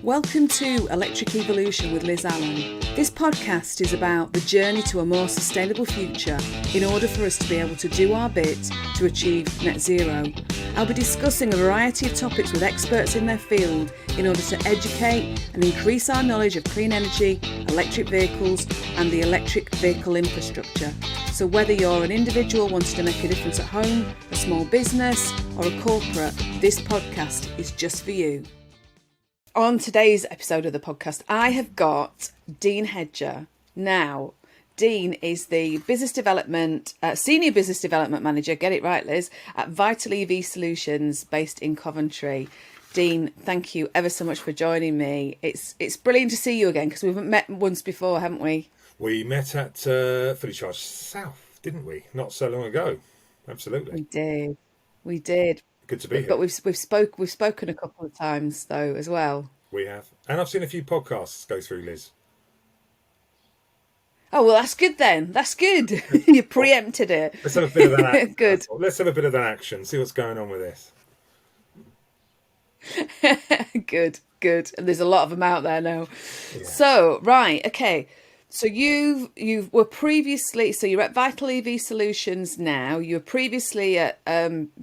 Welcome to Electric Evolution with Liz Allan. This podcast is about the journey to a more sustainable future in order for us to be able to do our bit to achieve net zero. I'll be discussing a variety of topics with experts in their field in order to educate and increase our knowledge of clean energy, electric vehicles and the electric vehicle infrastructure. So whether you're an individual wanting to make a difference at home, a small business or a corporate, this podcast is just for you. On today's episode of the podcast, I have got Dean Hedger. Now, Dean is the senior business development manager, get it right, Liz, at Vital EV Solutions based in Coventry. Dean, thank you ever so much for joining me. It's brilliant to see you again because we've met once before, haven't we? We met at Fully Charged South, didn't we? Not so long ago. Absolutely. We did. Good to be here. But we've spoken a couple of times though as well. We have. And I've seen a few podcasts go through, Liz. Oh, well, that's good then. That's good. You preempted it. Let's have a bit of that action. Good. Let's have a bit of that action. See what's going on with this. Good. And there's a lot of them out there now. Yeah. So, right, okay. So you were previously, so you're at Vital EV Solutions now. You were previously at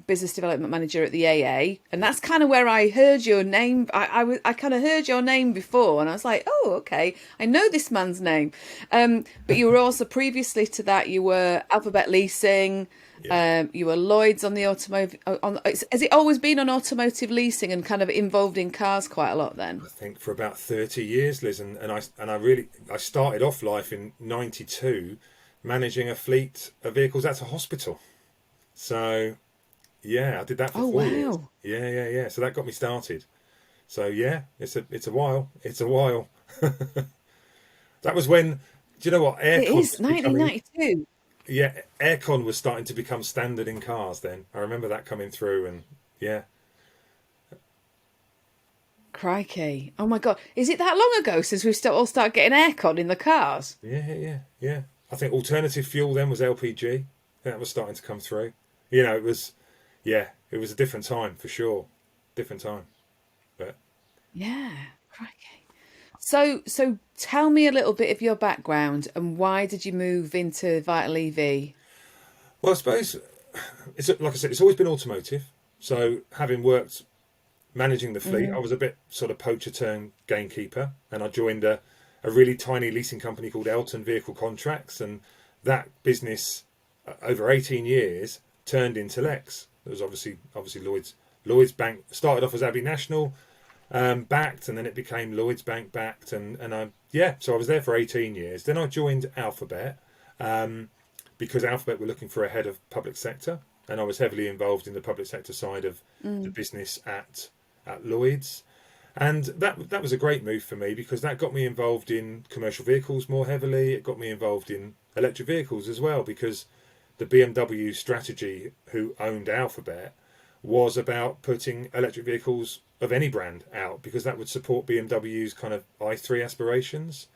business development manager at the AA, and that's kind of where I heard your name. I kind of heard your name before, and I was like, oh, okay, I know this man's name. But you were also previously to that, you were Alphabet Leasing. Yeah. You were Lloyd's on the automotive. Has it always been on automotive leasing and kind of involved in cars quite a lot then? I think for about 30 years, Liz, and I started off life in '92 managing a fleet of vehicles at a hospital. So yeah, I did that for 4 years. Yeah. So that got me started. So yeah, it's a while. That was when, do you know what? It is 1992. Yeah, aircon was starting to become standard in cars then. I remember that coming through and yeah. Crikey. Oh my God. Is it that long ago since we all started getting aircon in the cars? Yeah. I think alternative fuel then was LPG. I think that was starting to come through. You know, it was a different time for sure. Different time. But yeah, crikey. So tell me a little bit of your background and why did you move into Vital EV? Well, I suppose, like I said, it's always been automotive. So having worked managing the fleet, I was a bit sort of poacher turned gamekeeper, and I joined a really tiny leasing company called Allan Vehicle Contracts, and that business over 18 years turned into Lex. There was obviously Lloyd's Bank started off as Abbey National. Backed, and then it became Lloyd's Bank backed, so I was there for 18 years. Then I joined Alphabet because Alphabet were looking for a head of public sector, and I was heavily involved in the public sector side of the business at Lloyd's, and that was a great move for me because that got me involved in commercial vehicles more heavily. It got me involved in electric vehicles as well because the BMW strategy, who owned Alphabet, was about putting electric vehicles of any brand out because that would support BMW's kind of i3 aspirations.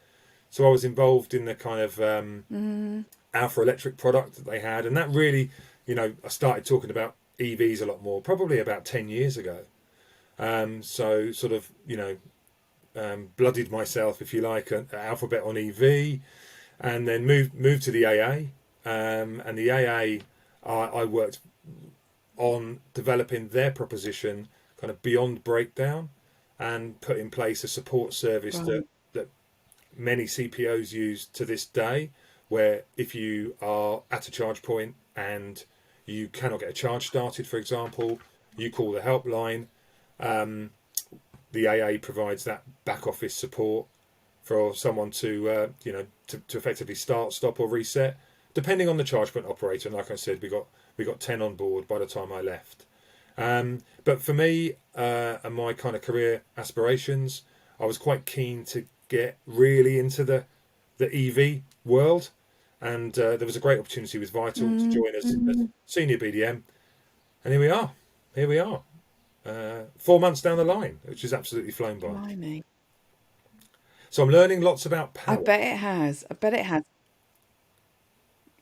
So I was involved in the kind of Alpha electric product that they had, and that really, I started talking about EVs a lot more probably about 10 years ago. So sort of, blooded myself, if you like, at Alphabet on EV, and then moved to the AA, and the AA I worked on developing their proposition kind of beyond breakdown and put in place a support service that many CPOs use to this day, where if you are at a charge point and you cannot get a charge started, for example, you call the helpline. The AA provides that back office support for someone to effectively start, stop or reset, depending on the charge point operator. And like I said, we got 10 on board by the time I left. But for me and my kind of career aspirations, I was quite keen to get really into the EV world. And there was a great opportunity with Vital to join us as senior BDM. And here we are. 4 months down the line, which has absolutely flown by. Blimey. So I'm learning lots about power. I bet it has.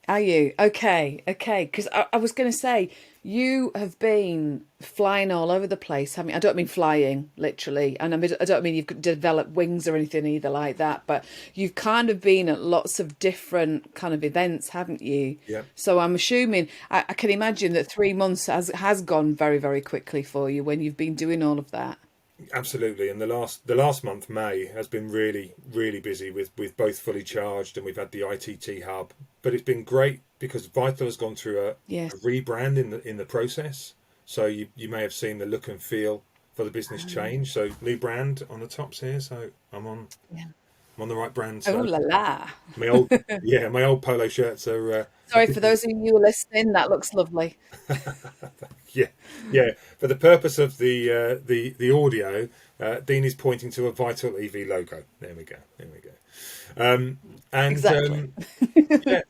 Are you? Okay, okay. Because I was going to say, you have been flying all over the place, haven't you? I don't mean flying, literally. And I don't mean you've developed wings or anything either like that, but you've kind of been at lots of different kind of events, haven't you? Yeah. So I'm assuming, I can imagine that 3 months has gone very, very quickly for you when you've been doing all of that. Absolutely, and the last month, May, has been really busy with both fully charged, and we've had the ITT hub. But it's been great because Vital has gone through a Yes. rebrand in the process. So you may have seen the look and feel for the business change. So new brand on the tops here. So Yeah. I'm on the right brand. Oh So la la. my old my old polo shirts are Sorry for those of you who are listening, that looks lovely. yeah, yeah. For the purpose of the audio, Dean is pointing to a Vital EV logo. There we go. There we go. And Exactly. yeah,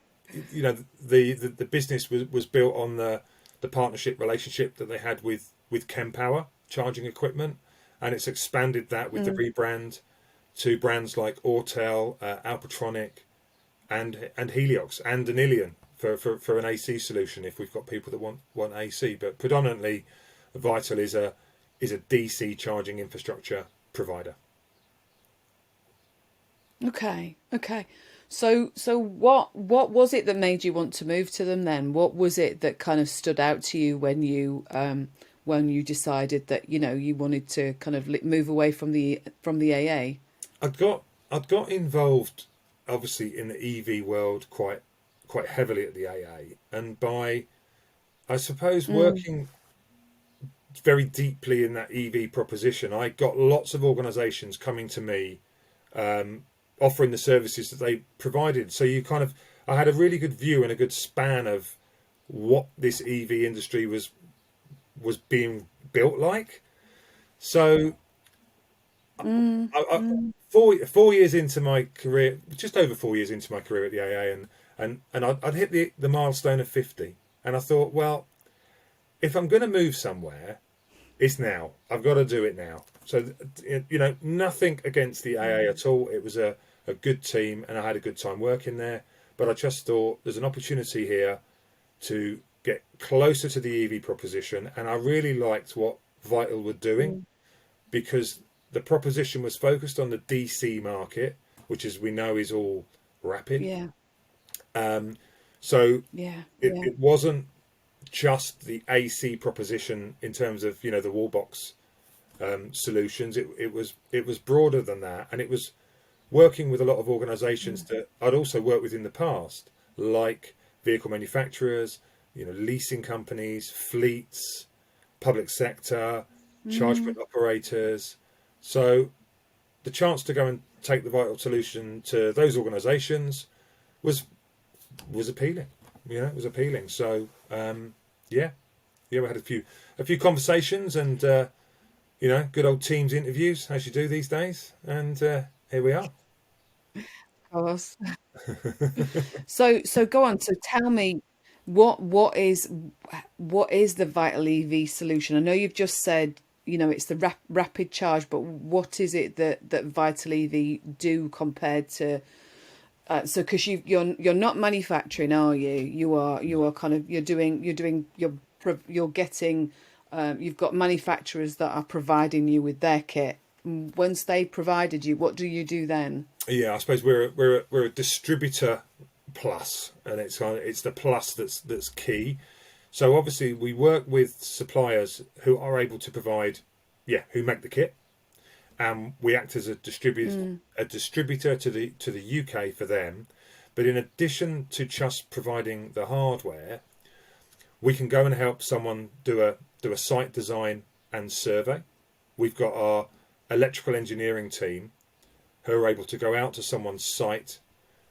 the business was built on the partnership relationship that they had with Kempower charging equipment, and it's expanded that with the rebrand to brands like Autel, Alpatronic, and Heliox and Anilian for an AC solution if we've got people that want AC. But predominantly, Vital is a DC charging infrastructure provider. Okay, okay. So what was it that made you want to move to them then? What was it that kind of stood out to you when you decided that, you know, you wanted to kind of move away from the AA? I'd got involved obviously in the EV world quite heavily at the AA, and by I suppose Mm, working very deeply in that EV proposition, I got lots of organisations coming to me offering the services that they provided. So I had a really good view and a good span of what this EV industry was being built like. So I, mm. 4 years into my career, just over 4 years into my career at the AA, and I'd hit the milestone of 50, and I thought, well, if I'm going to move somewhere, it's now. I've got to do it now. So, nothing against the AA at all. It was a good team, and I had a good time working there. But I just thought there's an opportunity here to get closer to the EV proposition, and I really liked what Vital were doing because the proposition was focused on the DC market, which, as we know, is all rapid. Yeah, So yeah, yeah. it wasn't just the AC proposition in terms of the wall box solutions. It was broader than that, and it was working with a lot of organisations that I'd also worked with in the past, like vehicle manufacturers, leasing companies, fleets, public sector, charge point Mm, operators. So the chance to go and take the Vital solution to those organisations was appealing. It was appealing. So yeah, we had a few conversations and good old Teams interviews as you do these days, and here we are. of course. So go on. So tell me, what what is what is the Vital EV solution? I know you've just said, it's the rapid charge, but what is it that Vital EV do compared to so because you're not manufacturing, are you? You are kind of you're getting you've got manufacturers that are providing you with their kit. Once they provided you, what do you do then? Yeah, I suppose we're a distributor plus, and it's the plus that's key. So obviously we work with suppliers who are able to provide, who make the kit, and we act as a distributor to the UK for them. But in addition to just providing the hardware, we can go and help someone do a site design and survey. We've got our electrical engineering team who are able to go out to someone's site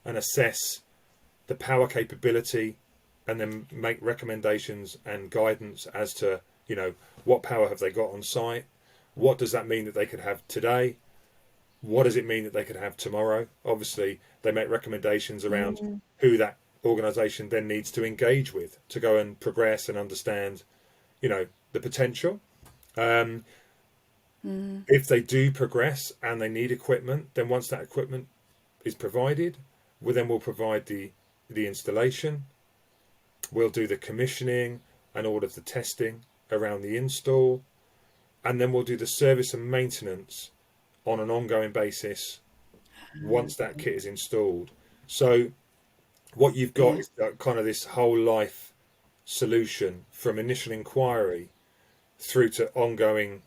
and assess the power capability and then make recommendations and guidance as to what power have they got on site, what does that mean that they could have today, what does it mean that they could have tomorrow. Obviously they make recommendations around Mm, who that organization then needs to engage with to go and progress and understand the potential. um, mm, if they do progress and they need equipment, then once that equipment is provided, then we'll provide the installation, We'll do the commissioning and all of the testing around the install, and then we'll do the service and maintenance on an ongoing basis once that kit is installed. So what you've got is kind of this whole life solution from initial inquiry through to ongoing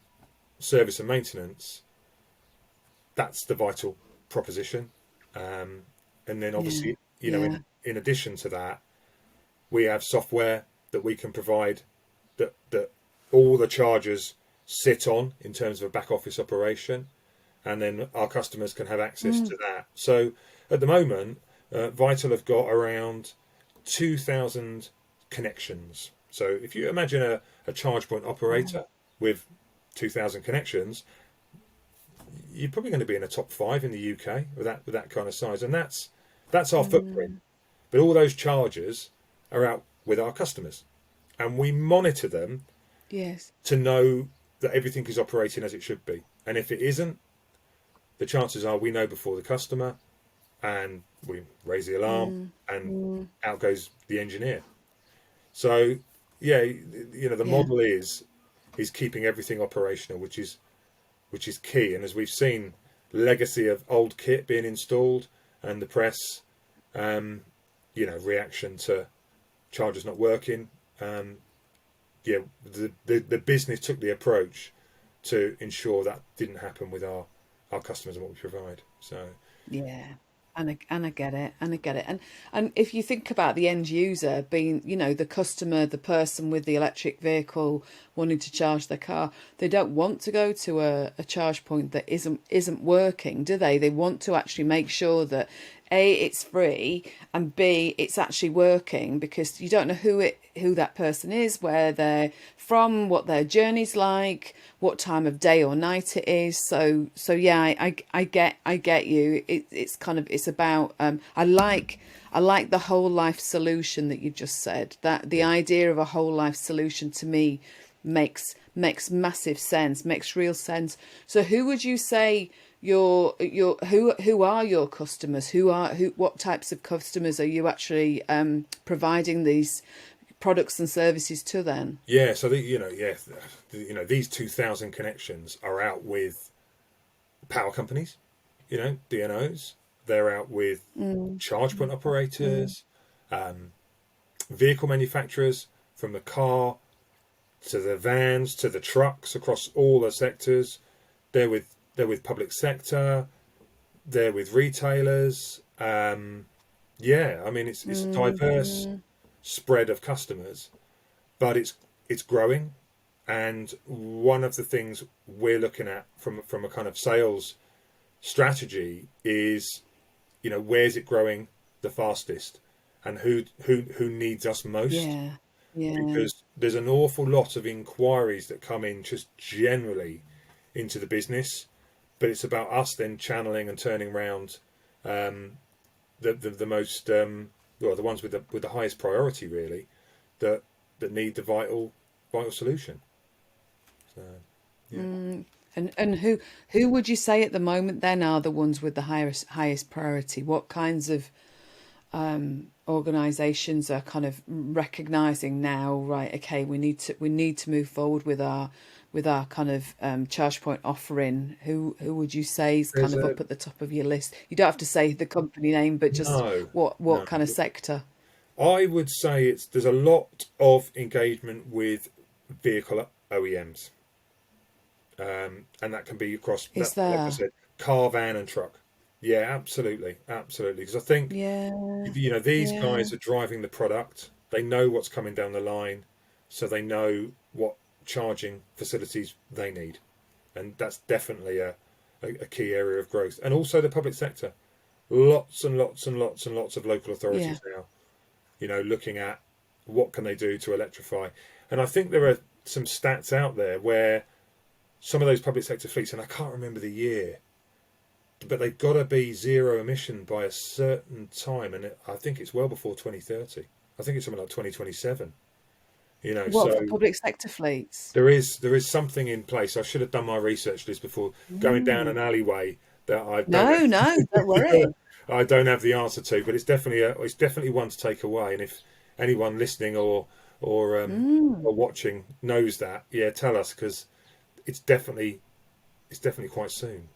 service and maintenance. That's the vital proposition. And then obviously, in addition to that, we have software that we can provide that all the chargers sit on in terms of a back office operation, and then our customers can have access to that. So at the moment, Vital have got around 2,000 connections. So if you imagine a charge point operator with 2,000 connections, you're probably going to be in the top 5 in the UK with that kind of size, and that's our footprint. But all those chargers are out with our customers, and we monitor them to know that everything is operating as it should be. And if it isn't, the chances are we know before the customer, and we raise the alarm, and out goes the engineer. So the model is keeping everything operational, which is key. And as we've seen, legacy of old kit being installed and the press, reaction to chargers not working. The business took the approach to ensure that didn't happen with our customers and what we provide. So And I get it, and if you think about the end user being, the customer, the person with the electric vehicle wanting to charge their car, they don't want to go to a charge point that isn't working, do they? They want to actually make sure that A, it's free, and B, it's actually working, because you don't know who that person is, where they're from, what their journey's like, what time of day or night it is. So yeah, I get you. It's about I like the whole life solution that you just said. That the idea of a whole life solution to me makes massive sense, makes real sense. So who would you say who are your customers? What types of customers are you actually providing these products and services to then? So these 2,000 connections are out with power companies, DNOs. They're out with charge point operators, vehicle manufacturers, from the car to the vans to the trucks, across all the sectors. They're with public sector. They're with retailers. It's a diverse spread of customers, but it's growing. And one of the things we're looking at from a kind of sales strategy is, where's it growing the fastest, and who needs us most? Because there's an awful lot of inquiries that come in just generally into the business, but it's about us then channeling and turning around the most the ones with the highest priority, really, that need the vital solution. So And who would you say at the moment then are the ones with the highest priority? What kinds of organisations are kind of recognising now, right? Okay, we need to move forward with our kind of charge point offering. Who would you say is kind of up at the top of your list? You don't have to say the company name, but just what kind of sector? I would say there's a lot of engagement with vehicle OEMs, and that can be across, like I said, car, van, and truck. Yeah, absolutely. Because I think these guys are driving the product. They know what's coming down the line, so they know what charging facilities they need, and that's definitely a key area of growth. And also the public sector, lots and lots and lots and lots of local authorities now, looking at what can they do to electrify. And I think there are some stats out there where some of those public sector fleets, and I can't remember the year, but they've got to be zero emission by a certain time, and I think it's well before 2030. I think it's something like 2027. For public sector fleets? There is something in place. I should have done my research list before going down an alleyway that I don't. No, don't worry. I don't have the answer to, but it's definitely one to take away. And anyone listening or watching knows that, yeah, tell us, because it's definitely quite soon.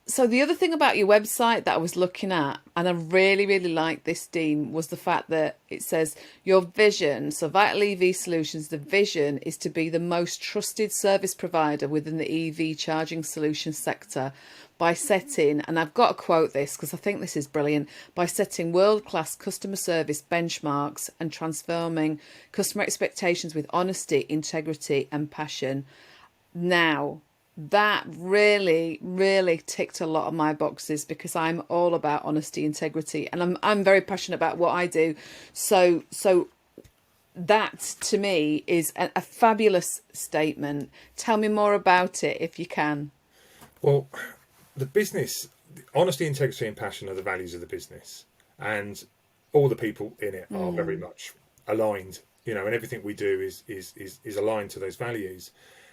So the other thing about your website that I was looking at, and I really, really like this, Dean, was the fact that it says your vision. So Vital EV Solutions, the vision is to be the most trusted service provider within the EV charging solution sector by setting, and I've got to quote this because I think this is brilliant, by setting world-class customer service benchmarks and transforming customer expectations with honesty, integrity and passion. Now, that really, really ticked a lot of my boxes because I'm all about honesty, integrity, and I'm very passionate about what I do. So that to me is a fabulous statement. Tell me more about it if you can. Well, the business, honesty, integrity, and passion are the values of the business, and all the people in it are very much aligned. You know, and everything we do is aligned to those values.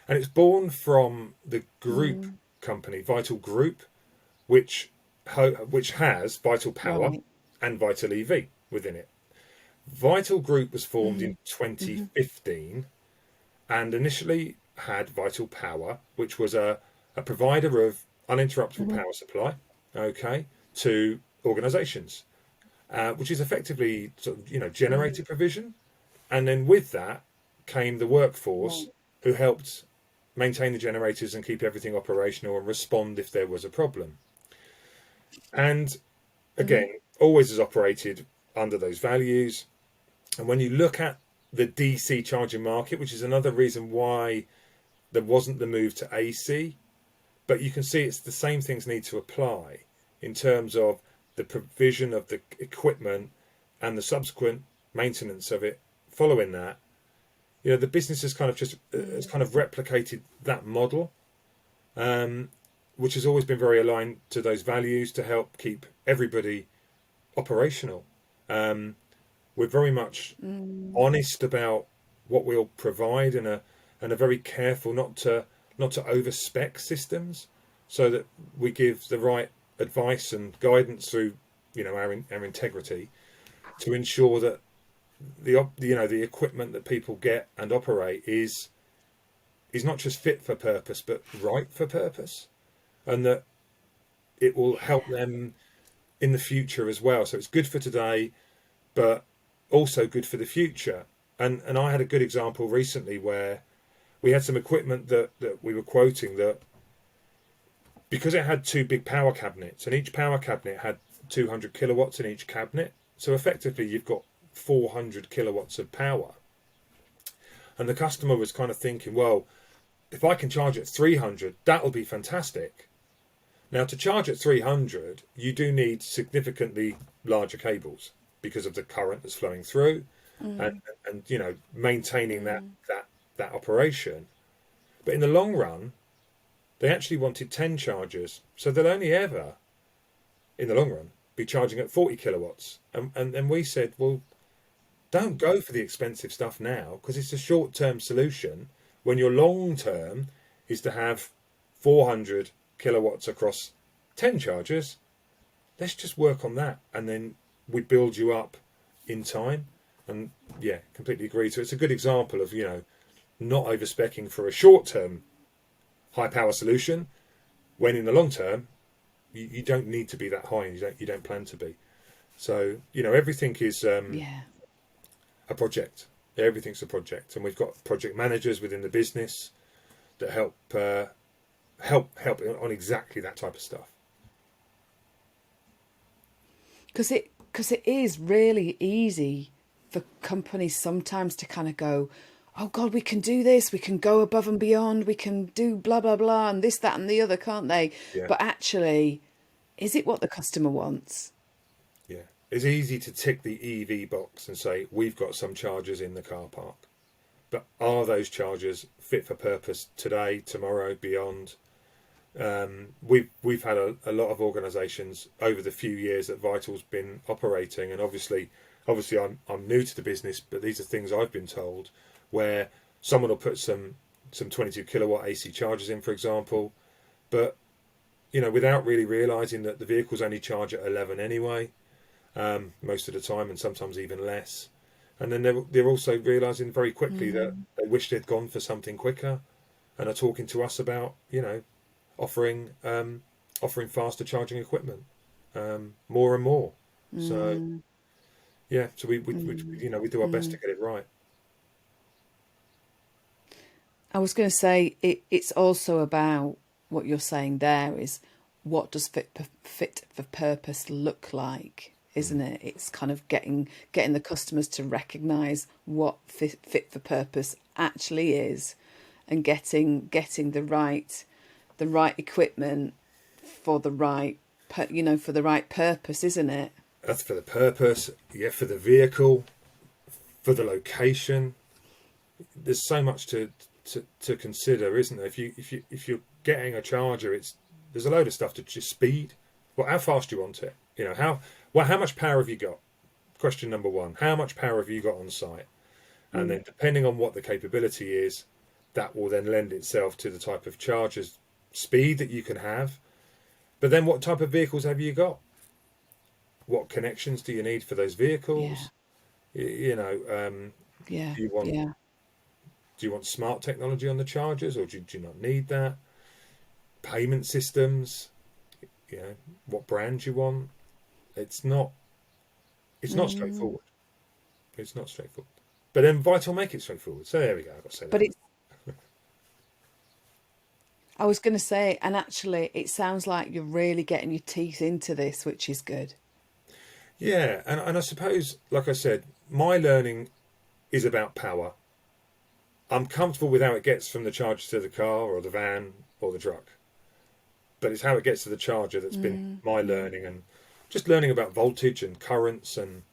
And it's born from the group company, Vital Group, which has Vital Power Right. and Vital EV within it. Vital Group was formed in Mm-hmm. 2015 and initially had Vital Power, which was a provider of uninterruptible Mm-hmm. power supply, okay, to organisations, which is effectively sort of, generator provision. And then with that came the workforce Right. who helped maintain the generators and keep everything operational and respond if there was a problem. And Mm-hmm. again, always has operated under those values. And when you look at the DC charging market, which is another reason why there wasn't the move to AC, but you can see it's the same things need to apply in terms of the provision of the equipment and the subsequent maintenance of it following that. You know, the business has kind of replicated that model, which has always been very aligned to those values to help keep everybody operational. We're very much honest about what we'll provide, and are very careful not to over spec systems, so that we give the right advice and guidance through our integrity to ensure that the equipment that people get and operate is not just fit for purpose but right for purpose, and that it will help them in the future as well. So it's good for today, but also good for the future. And I had a good example recently where we had some equipment that we were quoting, that because it had two big power cabinets, and each power cabinet had 200 kilowatts in each cabinet, so effectively you've got 400 kilowatts of power. And the customer was kind of thinking, well, if I can charge at 300, that'll be fantastic. Now, to charge at 300, you do need significantly larger cables because of the current that's flowing through, and maintaining that operation. But in the long run, they actually wanted 10 chargers, so they'll only ever, in the long run, be charging at 40 kilowatts. And we said, well, don't go for the expensive stuff now, because it's a short-term solution when your long-term is to have 400 kilowatts across 10 chargers. Let's just work on that, and then we build you up in time. And yeah, completely agree. So it's a good example of, not over-speccing for a short-term high-power solution, when in the long term, you don't need to be that high, and you don't plan to be. So, everything is Yeah. a project. Everything's a project, and we've got project managers within the business that help on exactly that type of stuff. Because it is really easy for companies sometimes to kind of go, oh God, we can do this, we can go above and beyond, we can do blah blah blah and this, that and the other, can't they? Yeah, But actually, is it what the customer wants? yeah. It's easy to tick the EV box and say we've got some chargers in the car park, but are those chargers fit for purpose today, tomorrow, beyond? We've had a lot of organisations over the few years that Vital's been operating, and obviously I'm new to the business, but these are things I've been told, where someone will put some 22 kilowatt AC chargers in, for example, but without really realising that the vehicles only charge at 11 anyway, most of the time, and sometimes even less. And then they're also realizing very quickly that they wish they'd gone for something quicker, and are talking to us about, offering offering faster charging equipment, more and more. So yeah, so we do our best to get it right. I was going to say it's also about what you're saying there is what does fit for purpose look like, isn't it? It's kind of getting the customers to recognise what fit for purpose actually is, and getting the right equipment for the right for the right purpose, isn't it? That's for the purpose, yeah, for the vehicle, for the location. There's so much to consider, isn't there? If you're getting a charger, there's a load of stuff to just speed. Well, how fast do you want it? How much power have you got? Question number one: how much power have you got on site? And then, depending on what the capability is, that will then lend itself to the type of charger's speed that you can have. But then, what type of vehicles have you got? What connections do you need for those vehicles? Yeah, Do you want yeah. do you want smart technology on the chargers, or do you not need that? Payment systems, what brand you want. It's not straightforward. It's not straightforward. But then Vital make it straightforward. So there we go. I've got to say But that. I was going to say, and actually, it sounds like you're really getting your teeth into this, which is good. Yeah, and I suppose, like I said, my learning is about power. I'm comfortable with how it gets from the charger to the car or the van or the truck. But it's how it gets to the charger that's been my learning, and just learning about voltage and currents and,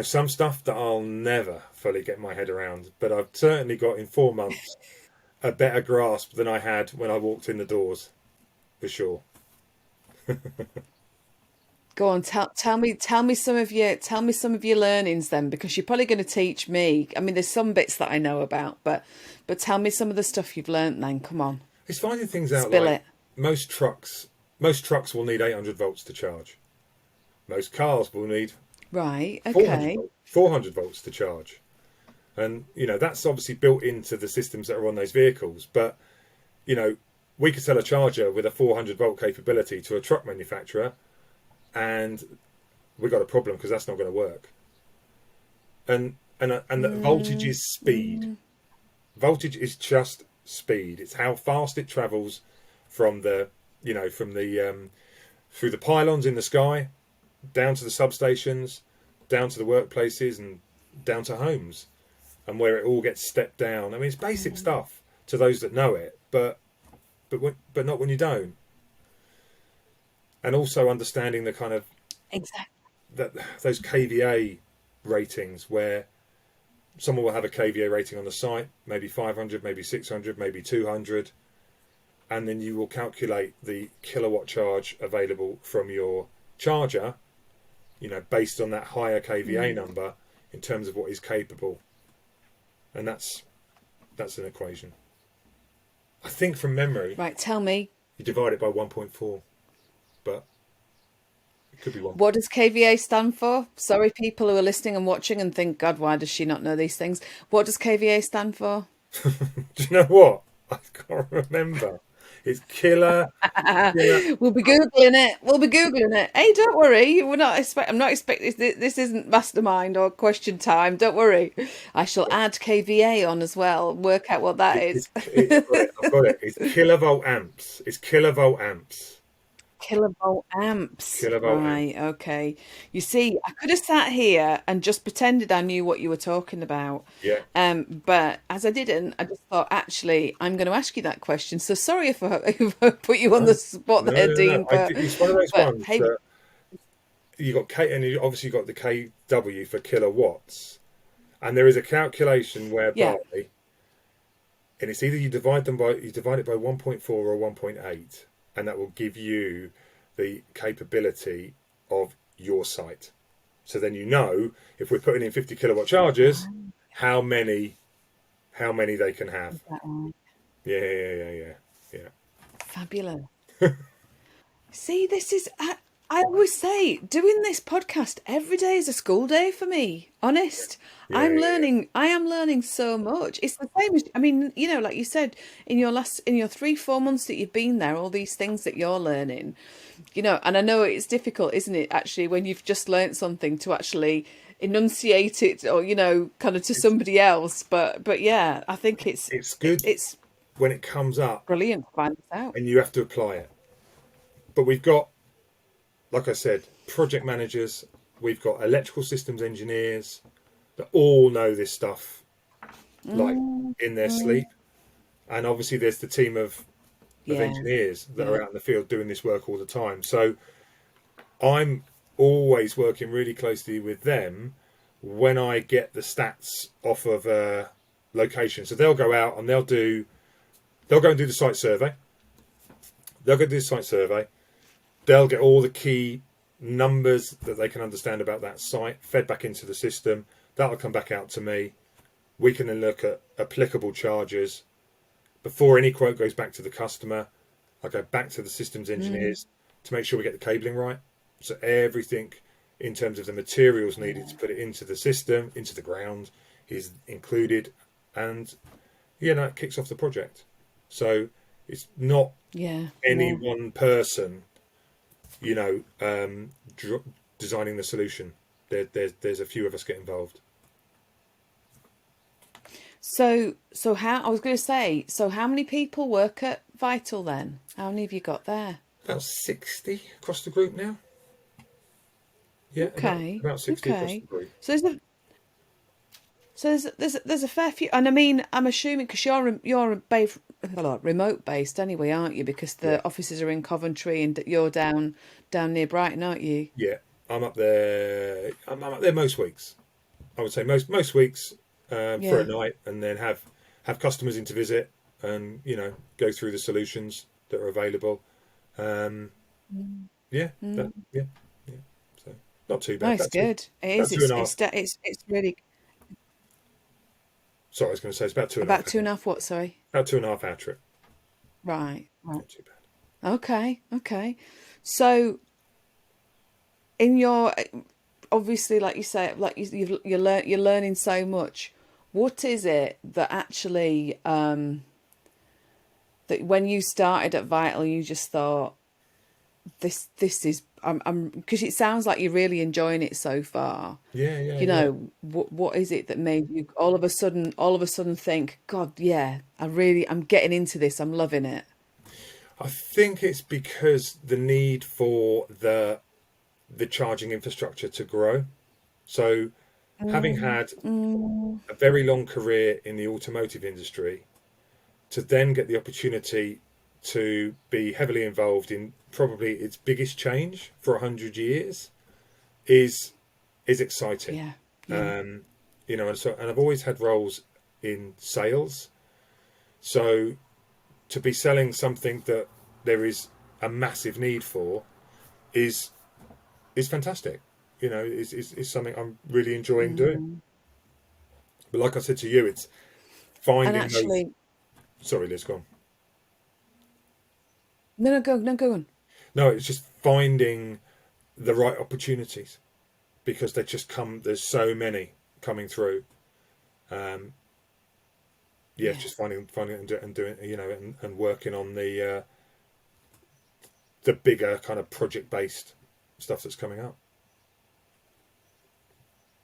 some stuff that I'll never fully get my head around. But I've certainly got, in 4 months, a better grasp than I had when I walked in the doors, for sure. Go on, tell me some of your learnings then, because you're probably going to teach me. I mean, there's some bits that I know about, but tell me some of the stuff you've learnt then. Come on, It's finding things out, spill like it. most trucks will need 800 volts to charge. Most cars will need Right, 400 okay. volts, 400 volts to charge. And, that's obviously built into the systems that are on those vehicles. But, we could sell a charger with a 400 volt capability to a truck manufacturer, and we got a problem because that's not going to work. And the voltage is speed. Voltage is just speed. It's how fast it travels from the through the pylons in the sky, down to the substations, down to the workplaces, and down to homes, and where it all gets stepped down. I mean, it's basic stuff to those that know it, but not when you don't. And also understanding the kind of Exactly. those KVA ratings, where someone will have a KVA rating on the site, maybe 500, maybe 600, maybe 200, and then you will calculate the kilowatt charge available from your charger, based on that higher KVA number in terms of what is capable. And that's an equation. I think from memory, Right, tell me, you divide it by 1.4, but it could be one. what does KVA stand for? Sorry, people who are listening and watching and think, God, why does she not know these things? What does KVA stand for? Do you know what? I can't remember. It's killer. We'll be googling it. We'll be googling it. Hey, don't worry. I'm not expecting this. Isn't mastermind or question time. Don't worry. I shall add KVA on as well. Work out what that is. I've got it. It's kilovolt amps. It's kilovolt amps. Kilovolt amps. Kilovolt amps. Right. Okay. You see, I could have sat here and just pretended I knew what you were talking about. Yeah. But as I didn't, I just thought, actually, I'm going to ask you that question. So sorry if I put you on the spot there, Dean. No. It's one of those ones hey, that you got K, and you obviously got the KW for kilowatts, and there is a calculation whereby, yeah. and it's either you divide it by 1.4 or 1.8, and that will give you the capability of your site. So then if we're putting in 50 kilowatt chargers, how many they can have. Is that right? Yeah. Fabulous. See, this is. I always say, doing this podcast every day is a school day for me. Honest, Yeah, yeah, I am learning so much. It's the same as, I mean, like you said, in your 3, 4 months that you've been there, all these things that you're learning, and I know it's difficult, isn't it, actually, when you've just learnt something to actually enunciate it or, kind of to it's somebody else. But yeah, I think it's good it's when it comes up brilliant to find this out. and you have to apply it. But we've got, like I said, project managers, we've got electrical systems engineers that all know this stuff like in their sleep. And obviously there's the team of Yeah, engineers that yeah. are out in the field doing this work all the time. So I'm always working really closely with them when I get the stats off of a location. So they'll go out and they'll go and do the site survey. They'll go do the site survey. They'll get all the key numbers that they can understand about that site fed back into the system. That'll come back out to me. We can then look at applicable charges. Before any quote goes back to the customer, I go back to the systems engineers to make sure we get the cabling right. So everything in terms of the materials needed to put it into the system, into the ground, is included, and it kicks off the project. So it's not Yeah, any yeah. one person, designing the solution. There's a few of us get involved. So how I was going to say, so how many people work at Vital then? How many have you got there? About 60 across the group now. Yeah, Okay, about 60 across the okay. group. So there's a fair few, and I mean, I'm assuming because remote based anyway, aren't you? Because Yeah, the offices are in Coventry and you're down near Brighton, aren't you? yeah. I'm up there. I'm up there most weeks. I would say most weeks for a Yeah. night, and then have customers in to visit, and go through the solutions that are available. Um, yeah, yeah, yeah. So not too No, bad. it's good. It About is. two and a half. It's really Sorry, I was going to say it's about two and a half about two hours. and a half. What? Sorry. About 2.5 hour trip. Right. Right. Not too bad. Okay. Okay. So in your obviously, like you say, like you're learning so much. What is it that actually that when you started at Vital, you just thought this is I'm because it sounds like you're really enjoying it so far. Yeah, yeah, yeah. What is it that made you all of a sudden think, God, yeah, I'm getting into this. I'm loving it. I think it's because the need for the charging infrastructure to grow. So, having had a very long career in the automotive industry, to then get the opportunity to be heavily involved in probably its biggest change for 100 years is exciting. Yeah. Yeah. Um, and I've always had roles in sales. So to be selling something that there is a massive need for is fantastic. Is something I'm really enjoying doing. But like I said to you, it's And finding those. actually, Sorry, Liz, go on. no, go on. No, it's just finding the right opportunities because they just come. There's so many coming through. Um, yeah, Yeah. it's just finding and doing, and working on the bigger kind of project based stuff that's coming up.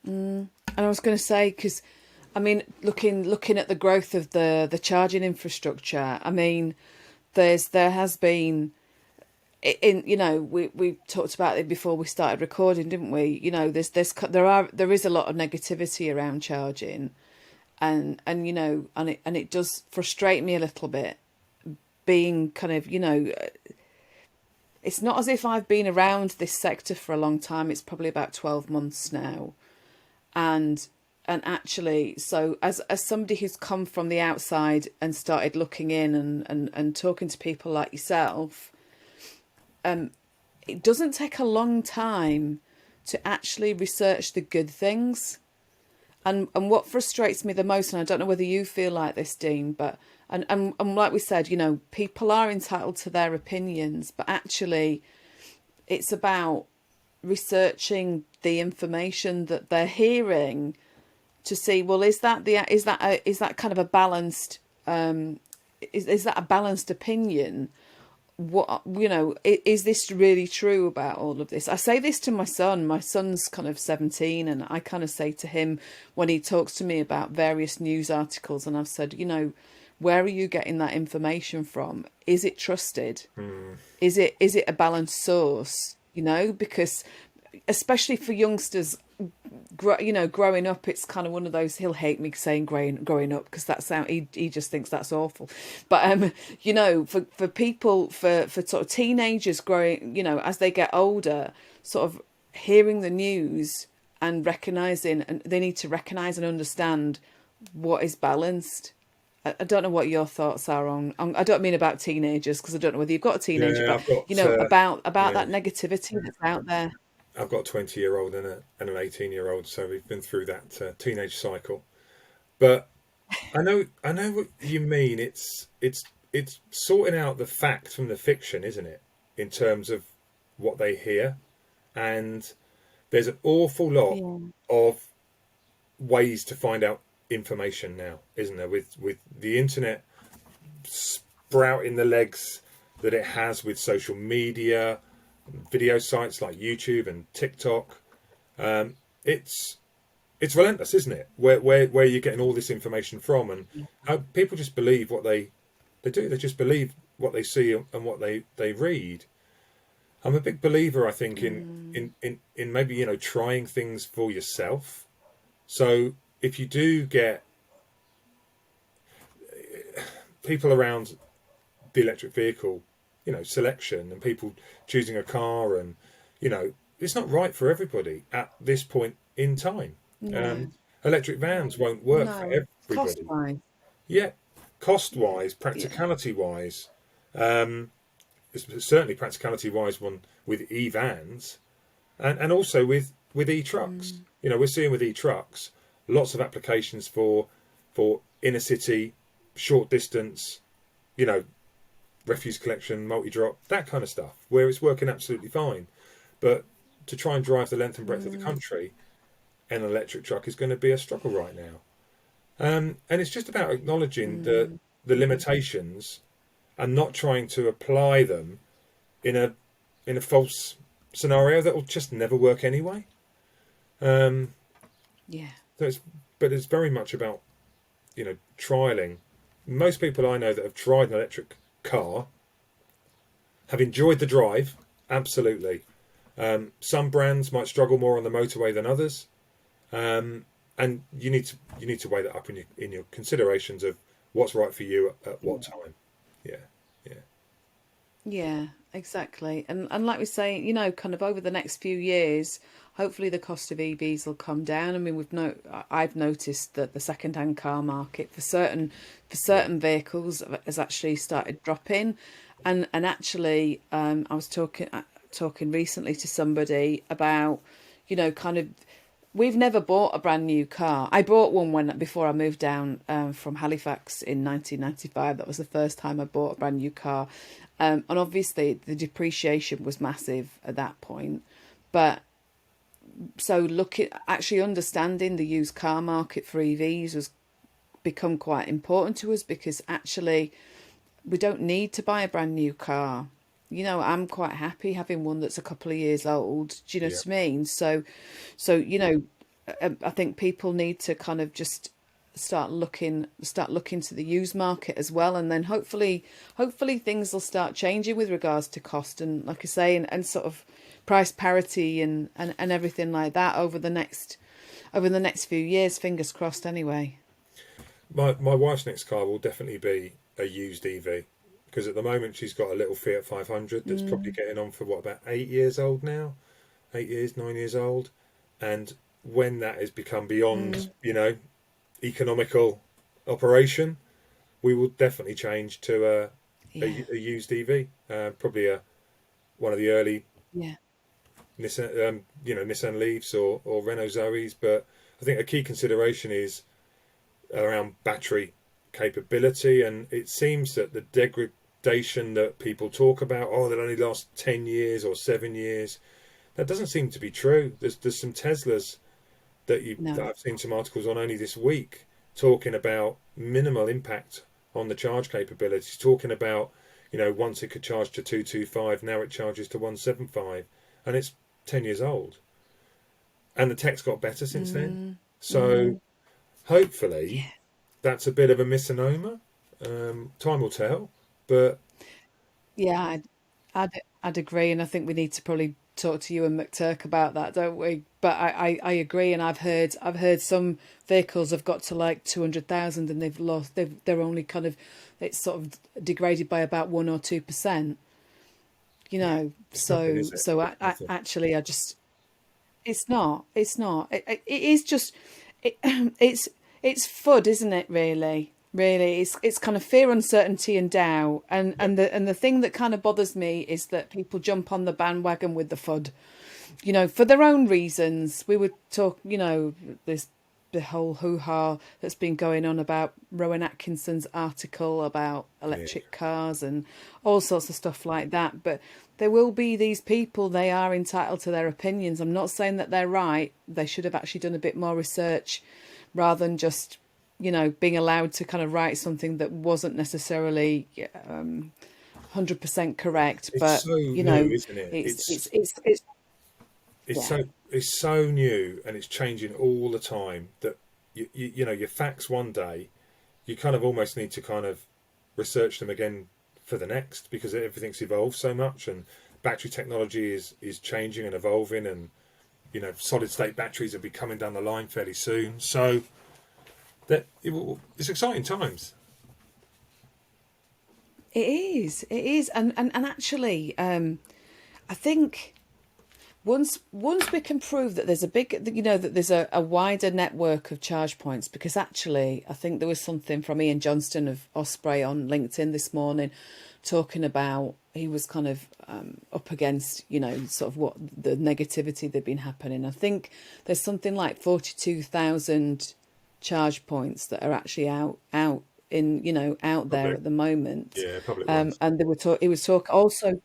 And I was going to say, because I mean, looking at the growth of the charging infrastructure, I mean, there has been we talked about it before we started recording, didn't we? There is a lot of negativity around charging, and it does frustrate me a little bit, being kind of it's not as if I've been around this sector for a long time. It's probably about 12 months now, and actually, so as somebody who's come from the outside and started looking in and talking to people like yourself, it doesn't take a long time to actually research the good things. And what frustrates me the most, and I don't know whether you feel like this, Dean, but and like we said, people are entitled to their opinions, but actually it's about researching the information that they're hearing to see, well, is that kind of a balanced is that a balanced opinion? What, is this really true about all of this? I say this to my son. My son's kind of 17, and I kind of say to him when he talks to me about various news articles, and I've said, where are you getting that information from? Is it trusted? Is it a balanced source? Because especially for youngsters, growing up, it's kind of one of those. He'll hate me saying growing up, because that sound, he just thinks that's awful. But for people, for sort of teenagers growing, as they get older, sort of hearing the news and recognizing, and they need to recognize and understand what is balanced. I don't know what your thoughts are on I don't mean about teenagers, because I don't know whether you've got a teenager, Yeah, but I've got about that negativity that's out there. I've got a 20-year-old and an 18-year-old, so we've been through that teenage cycle. But I know what you mean. It's sorting out the fact from the fiction, isn't it? In terms of what they hear, and there's an awful lot of ways to find out information now, isn't there? With the internet sprouting the legs that it has, with social media, video sites like YouTube and TikTok, it's relentless, isn't it? Where you're getting all this information from, and how people just believe what they do. They just believe what they see and what they read. I'm a big believer, I think, in maybe trying things for yourself. So if you do get people around the electric vehicle, selection, and people choosing a car, and it's not right for everybody at this point in time. Electric vans won't work for everybody. Cost-wise. Yeah, cost-wise, practicality-wise, certainly practicality-wise, one with e-vans, and also with e-trucks. We're seeing with e-trucks lots of applications for inner city, short distance, refuse collection, multi-drop, that kind of stuff, where it's working absolutely fine. But to try and drive the length and breadth of the country in an electric truck is going to be a struggle right now. And it's just about acknowledging the limitations and not trying to apply them in a false scenario that will just never work anyway. So it's very much about trialing. Most people I know that have tried an electric car have enjoyed the drive, absolutely. Some brands might struggle more on the motorway than others, and you need to weigh that up in your considerations of what's right for you at what time. Yeah, exactly. And like we say, kind of over the next few years, hopefully the cost of EVs will come down. I mean, I've noticed that the second-hand car market for certain vehicles has actually started dropping, and actually, I was talking recently to somebody about, kind of, we've never bought a brand new car. I bought one before I moved down from Halifax in 1995. That was the first time I bought a brand new car. And obviously the depreciation was massive at that point. But so actually understanding the used car market for EVs has become quite important to us, because actually we don't need to buy a brand new car. I'm quite happy having one that's a couple of years old. Do you know what I mean? So I think people need to kind of just start looking to the used market as well, and then hopefully things will start changing with regards to cost, and like I say, and sort of price parity and everything like that over the next few years. Fingers crossed. Anyway, my wife's next car will definitely be a used EV, because at the moment she's got a little Fiat 500 that's probably getting on for about 8 years old now, 9 years old, and when that has become beyond economical operation, we will definitely change to a used EV, probably one of the early Nissan Leafs or Renault Zoes. But I think a key consideration is around battery capability, and it seems that the validation that people talk about. Oh, they'll only last 10 years or 7 years. That doesn't seem to be true. There's some Teslas that No. I've seen some articles on only this week talking about minimal impact on the charge capabilities, talking about, once it could charge to 225, now it charges to 175, and it's 10 years old. And the tech's got better since then. So hopefully Yeah. that's a bit of a misnomer. Time will tell, but Yeah, I'd agree, and I think we need to probably talk to you and McTurk about that, don't we? But I agree, and I've heard some vehicles have got to like 200,000 and they're only kind of, it's sort of degraded by about 1 or 2%. it's nothing, So is it? Nothing. actually it's not it is just it, it's FUD, isn't it? Really, it's kind of fear, uncertainty, and doubt, and the thing that kind of bothers me is that people jump on the bandwagon with the FUD, for their own reasons. We would talk, this the whole hoo-ha that's been going on about Rowan Atkinson's article about electric cars and all sorts of stuff like that. But there will be these people, they are entitled to their opinions. I'm not saying that they're right. They should have actually done a bit more research rather than just, being allowed to kind of write something that wasn't necessarily 100% correct. It's But, so new, isn't it? it's It's yeah. so new, and it's changing all the time. That your facts one day, you kind of almost need to kind of research them again for the next, because everything's evolved so much, and battery technology is changing and evolving, and solid state batteries will be coming down the line fairly soon. So it's exciting times. It is, and actually, I think once we can prove that there's that there's a wider network of charge points, because actually, I think there was something from Ian Johnston of Osprey on LinkedIn this morning, talking about he was kind of up against sort of what the negativity that been happening. I think there's something like 42,000 charge points that are actually out out there Public, at the moment. yeah, public ones. And they were it was talk also.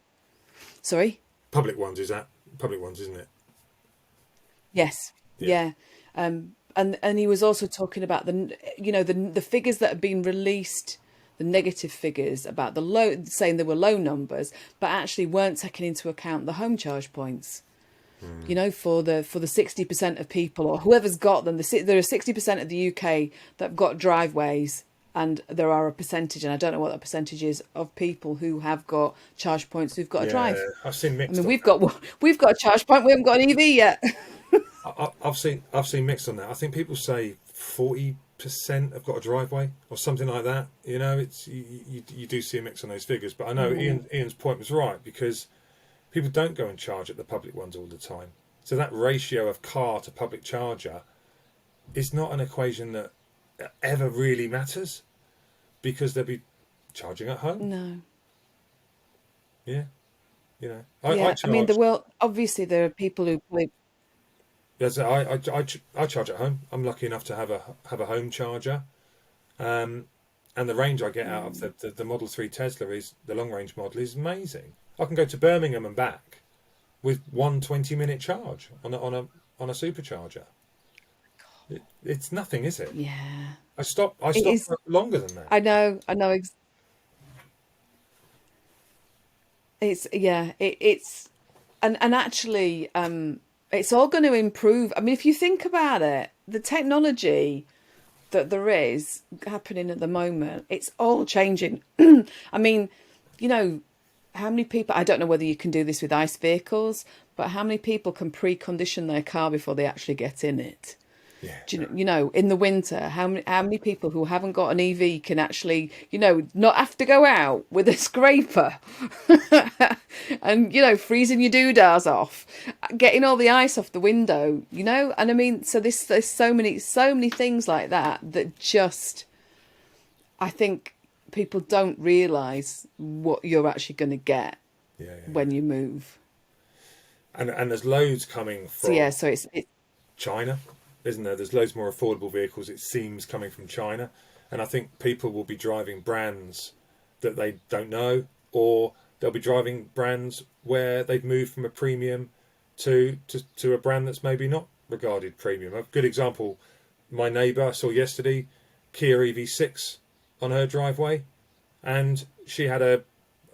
Sorry. Public ones, isn't it? Yes. Yeah, Yeah. And he was also talking about the figures that have been released, the negative figures about the low, saying there were low numbers, but actually weren't taking into account the home charge points. For the 60% of people, or whoever's got them, there are 60% of the UK that have got driveways, and there are a percentage, and I don't know what that percentage is, of people who have got charge points who've got a yeah. drive. I've seen I mixed mean, on we've got a charge point, we haven't got an EV yet. that. I've seen mixed on that. I think people say 40% have got a driveway or something like that. It's you do see a mix on those figures, but I know Ian's point was right, because people don't go and charge at the public ones all the time. So that ratio of car to public charger is not an equation that ever really matters, because they'll be charging at home. No. Yeah, I Yeah, I mean, charge. obviously there are people who play. Yes, I charge at home. I'm lucky enough to have a home charger, and the range I get out of the Model 3 Tesla, is the long range model, is amazing. I can go to Birmingham and back with 1 20-minute charge on a supercharger. It's nothing, is it? Yeah, I stop it is. for longer than that. I know. It's yeah. It's and actually, it's all going to improve. I mean, if you think about it, the technology that there is happening at the moment, it's all changing. I mean, how many people, I don't know whether you can do this with ICE vehicles, but how many people can precondition their car before they actually get in it? Yeah, Do in the winter, how many people who haven't got an EV can actually, not have to go out with a scraper and, freezing your doodahs off, getting all the ice off the window, And I mean, so there's so many things like that just, I think people don't realise what you're actually going to get yeah. when you move. And there's loads coming So from yeah, so it's China, isn't there? There's loads more affordable vehicles, it seems, coming from China, and I think people will be driving brands that they don't know, or they'll be driving brands where they've moved from a premium to a brand that's maybe not regarded premium. A good example, my neighbour I saw yesterday, Kia EV6 on her driveway, and she had a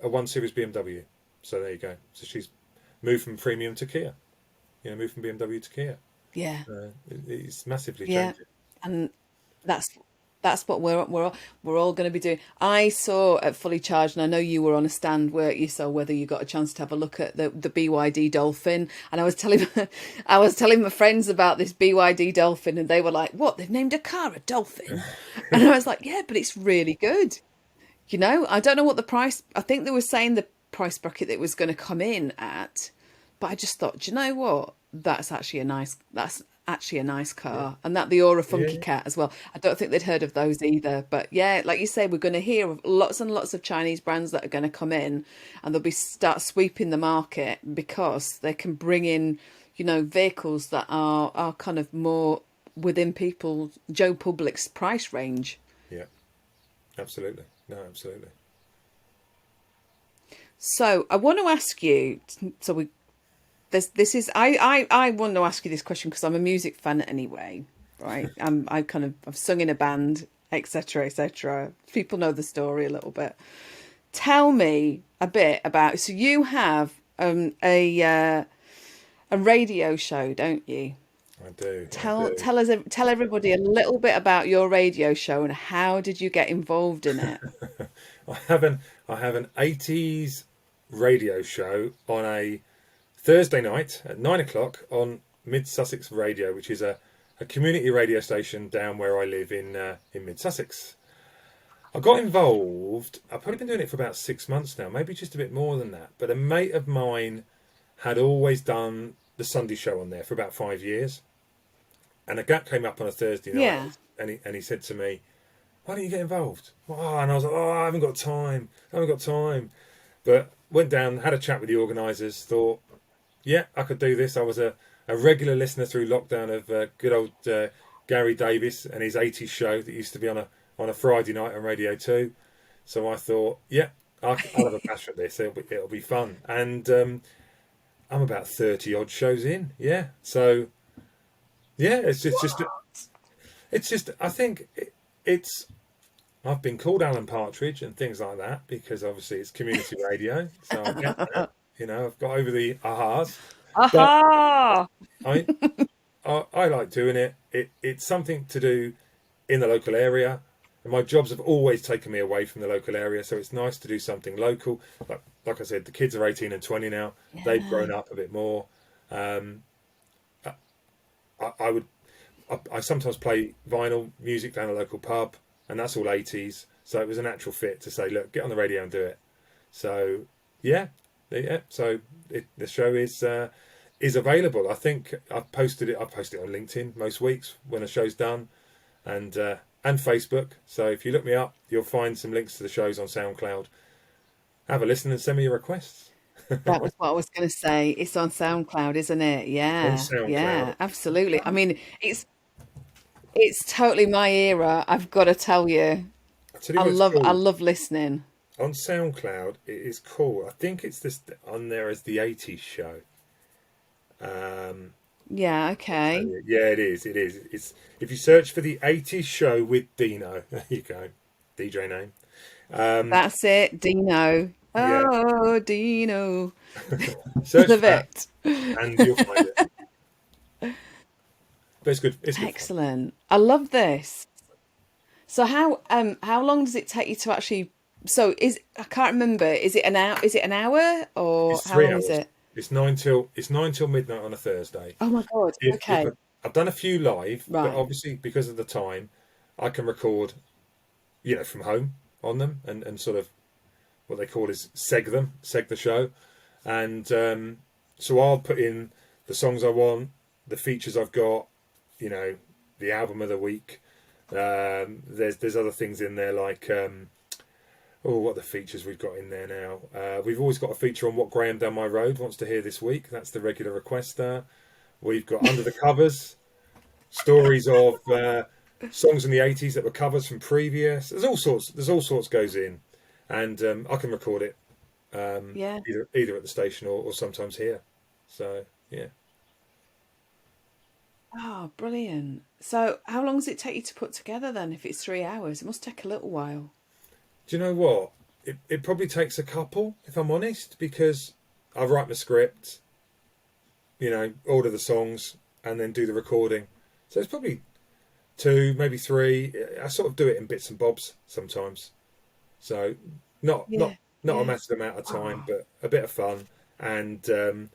1 Series BMW. So there you go. So she's moved from premium to Kia. Moved from BMW to Kia. Yeah. It's massively Yeah. changing. And that's what we're all going to be doing. I saw at Fully Charged, and I know you were on a stand, weren't you? So whether you got a chance to have a look at the BYD Dolphin, and I was telling my friends about this BYD Dolphin, and they were like, "What? They've named a car a Dolphin?" And I was like, "Yeah, but it's really good." I don't know what the price. I think they were saying the price bracket that it was going to come in at, but I just thought, do you know what? That's actually a nice car. And that the Aura Funky Cat as well. I don't think they'd heard of those either. But yeah, like you say, we're going to hear of lots and lots of Chinese brands that are going to come in, and they'll start sweeping the market because they can bring in, vehicles that are kind of more within Joe Public's price range. Yeah, absolutely. No, absolutely. So I want to ask you, I want to ask you this question because I'm a music fan anyway, right? I've sung in a band, etc., etc. People know the story a little bit. Tell me a bit about. So you have a radio show, don't you? I do. Tell everybody a little bit about your radio show and how did you get involved in it? I have an 80s radio show on a Thursday night at 9:00 on Mid Sussex Radio, which is a community radio station down where I live in Mid Sussex. I got involved. I've probably been doing it for about 6 months now, maybe just a bit more than that. But a mate of mine had always done the Sunday show on there for about 5 years, and a gap came up on a Thursday night, and he said to me, "Why don't you get involved?" And I was like, "I haven't got time. But went down, had a chat with the organisers, thought, yeah, I could do this. I was a regular listener through lockdown of good old Gary Davis and his 80s show that used to be on a Friday night on Radio 2. So I thought, yeah, I'll have a bash at this. It'll be fun. And I'm about 30 odd shows in. Yeah. So yeah, it's just I think it's I've been called Alan Partridge and things like that because obviously it's community radio. So I get that. I've got over the ahas. Aha! But I like doing it. It's something to do in the local area. And my jobs have always taken me away from the local area. So it's nice to do something local. Like I said, the kids are 18 and 20 now. Yeah. They've grown up a bit more. I sometimes play vinyl music down a local pub, and that's all 80s. So it was a natural fit to say, look, get on the radio and do it. So yeah. So the show is available. I think I've posted it on LinkedIn most weeks when the show's done, and Facebook. So if you look me up, you'll find some links to the shows on SoundCloud. Have a listen and send me your requests. That was what I was going to say. It's on SoundCloud, isn't it? Yeah, on SoundCloud. Yeah, absolutely. I mean, it's totally my era. I've got to tell you, I love listening. On SoundCloud, it is cool. I think it's this on there as the 80s show. Yeah, okay. Yeah, it is. It's if you search for the 80s show with Dino, there you go, DJ name. That's it, Dino. Yeah. Oh, Dino. Search the vet, and you'll find it. But it's good. It's good. Excellent. I love this. So how long does it take you to actually? So I can't remember. Is it an hour? Is it an hour or it's how 3 long hours. Is it? It's 9 till midnight on a Thursday. Oh my God! Okay. I've done a few live, right. But obviously because of the time, I can record, from home on them and sort of what they call is seg the show, and so I'll put in the songs I want, the features I've got, the album of the week. There's other things in there like. What are the features we've got in there now? We've always got a feature on what Graham Down My Road wants to hear this week. That's the regular request there. We've got Under the Covers, stories of songs in the 80s that were covers from previous. There's all sorts goes in. and I can record it either at the station or sometimes here. So yeah. Oh, brilliant. So how long does it take you to put together then if it's 3 hours? It must take a little while. Do you know what? It probably takes a couple, if I'm honest, because I write my script, order the songs, and then do the recording. So it's probably 2, maybe 3. I sort of do it in bits and bobs sometimes. So not a massive amount of time, but a bit of fun. And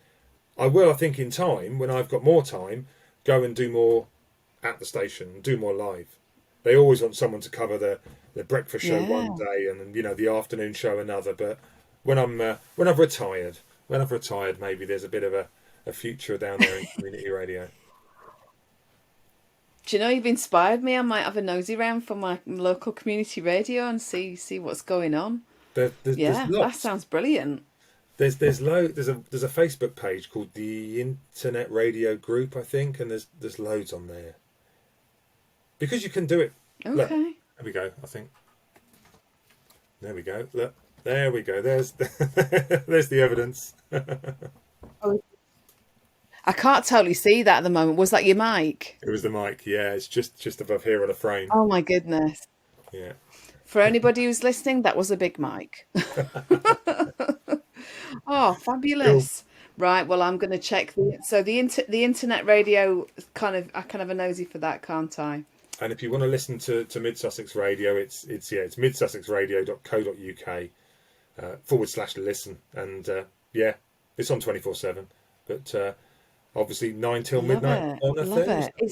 I will, I think, in time, when I've got more time, go and do more at the station, do more live. They always want someone to cover the breakfast show one day, and the afternoon show another. But when I've retired, maybe there's a bit of a future down there in community radio. Do you know, you've inspired me? I might have a nosy round for my local community radio and see what's going on. There's that sounds brilliant. There's a Facebook page called the Internet Radio Group, I think, and there's loads on there. Because you can do it. Okay. Look, there we go, I think. There we go. Look, there we go. There's the evidence. I can't totally see that at the moment. Was that your mic? It was the mic, yeah. It's just above here on a frame. Oh my goodness. Yeah. For anybody who's listening, that was a big mic. Oh, fabulous. Cool. Right, well, I'm going to check the internet radio I can have a nosy for that, can't I? And if you want to listen to Mid Sussex Radio, it's midsussexradio.co.uk /listen, and it's on 24/7. But obviously 9 till midnight on a Thursday.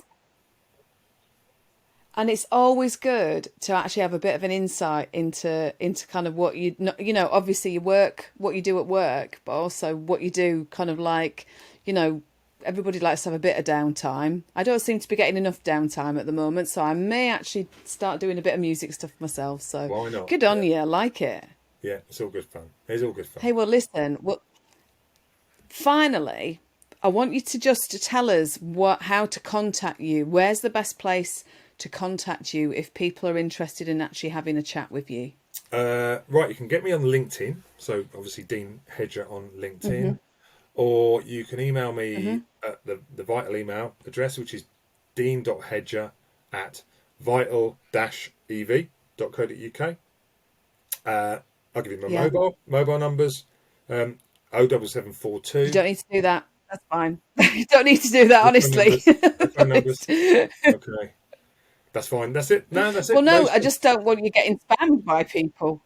And it's always good to actually have a bit of an insight into kind of what obviously what you do at work, but also what you do kind of like, everybody likes to have a bit of downtime. I don't seem to be getting enough downtime at the moment, so I may actually start doing a bit of music stuff myself. So why not? Good on you. I like it. Yeah, it's all good fun. It's all good fun. Hey, well, listen. Finally, I want you to just tell us how to contact you. Where's the best place to contact you if people are interested in actually having a chat with you? Right, you can get me on LinkedIn. So obviously Dean Hedger on LinkedIn. Or you can email me at the Vital email address, which is dean.hedger@vital-ev.co.uk. I'll give you my mobile numbers. 07742. You don't need to do that. That's fine. You don't need to do that, honestly. Phone numbers. Okay. That's fine. That's it. No, that's it. Well, no, I just don't want you getting spammed by people.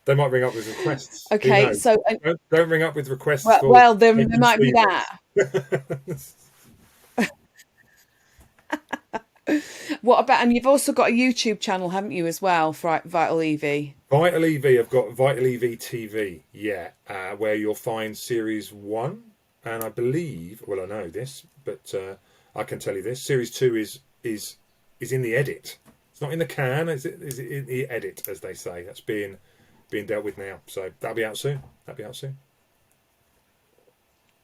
They might ring up with requests. Okay, so don't ring up with requests. Well, there might be that. What about? And you've also got a YouTube channel, haven't you, as well, for Vital EV? Vital EV. I've got Vital EV TV. Yeah, where you'll find Series 1, and I believe. Well, I know this, but I can tell you this: Series 2 is in the edit. It's not in the can. Is in the edit, as they say. That's being dealt with now. So that'll be out soon.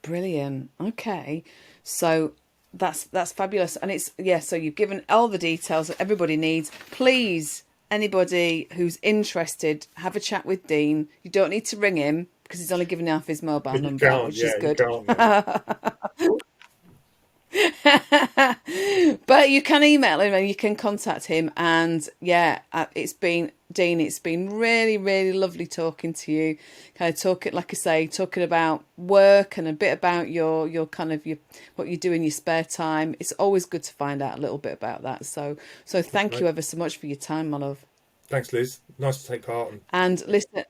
Brilliant. Okay, so that's fabulous, and so you've given all the details that everybody needs. Please, anybody who's interested, have a chat with Dean. You don't need to ring him because he's only given half his mobile number, which is good. But you can email him and you can contact him, and it's been really, really lovely talking to you. Kind of talking about work and a bit about your kind of what you do in your spare time. It's always good to find out a little bit about that. So thank you ever so much for your time, my love. Thanks, Liz. Nice to take part. And listen,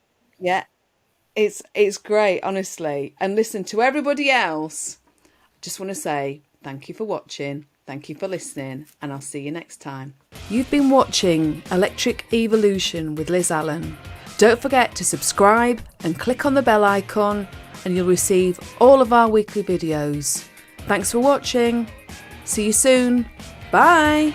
it's great, honestly. And listen, to everybody else, I just want to say thank you for watching. Thank you for listening, and I'll see you next time. You've been watching Electric Evolution with Liz Allan. Don't forget to subscribe and click on the bell icon, and you'll receive all of our weekly videos. Thanks for watching. See you soon. Bye.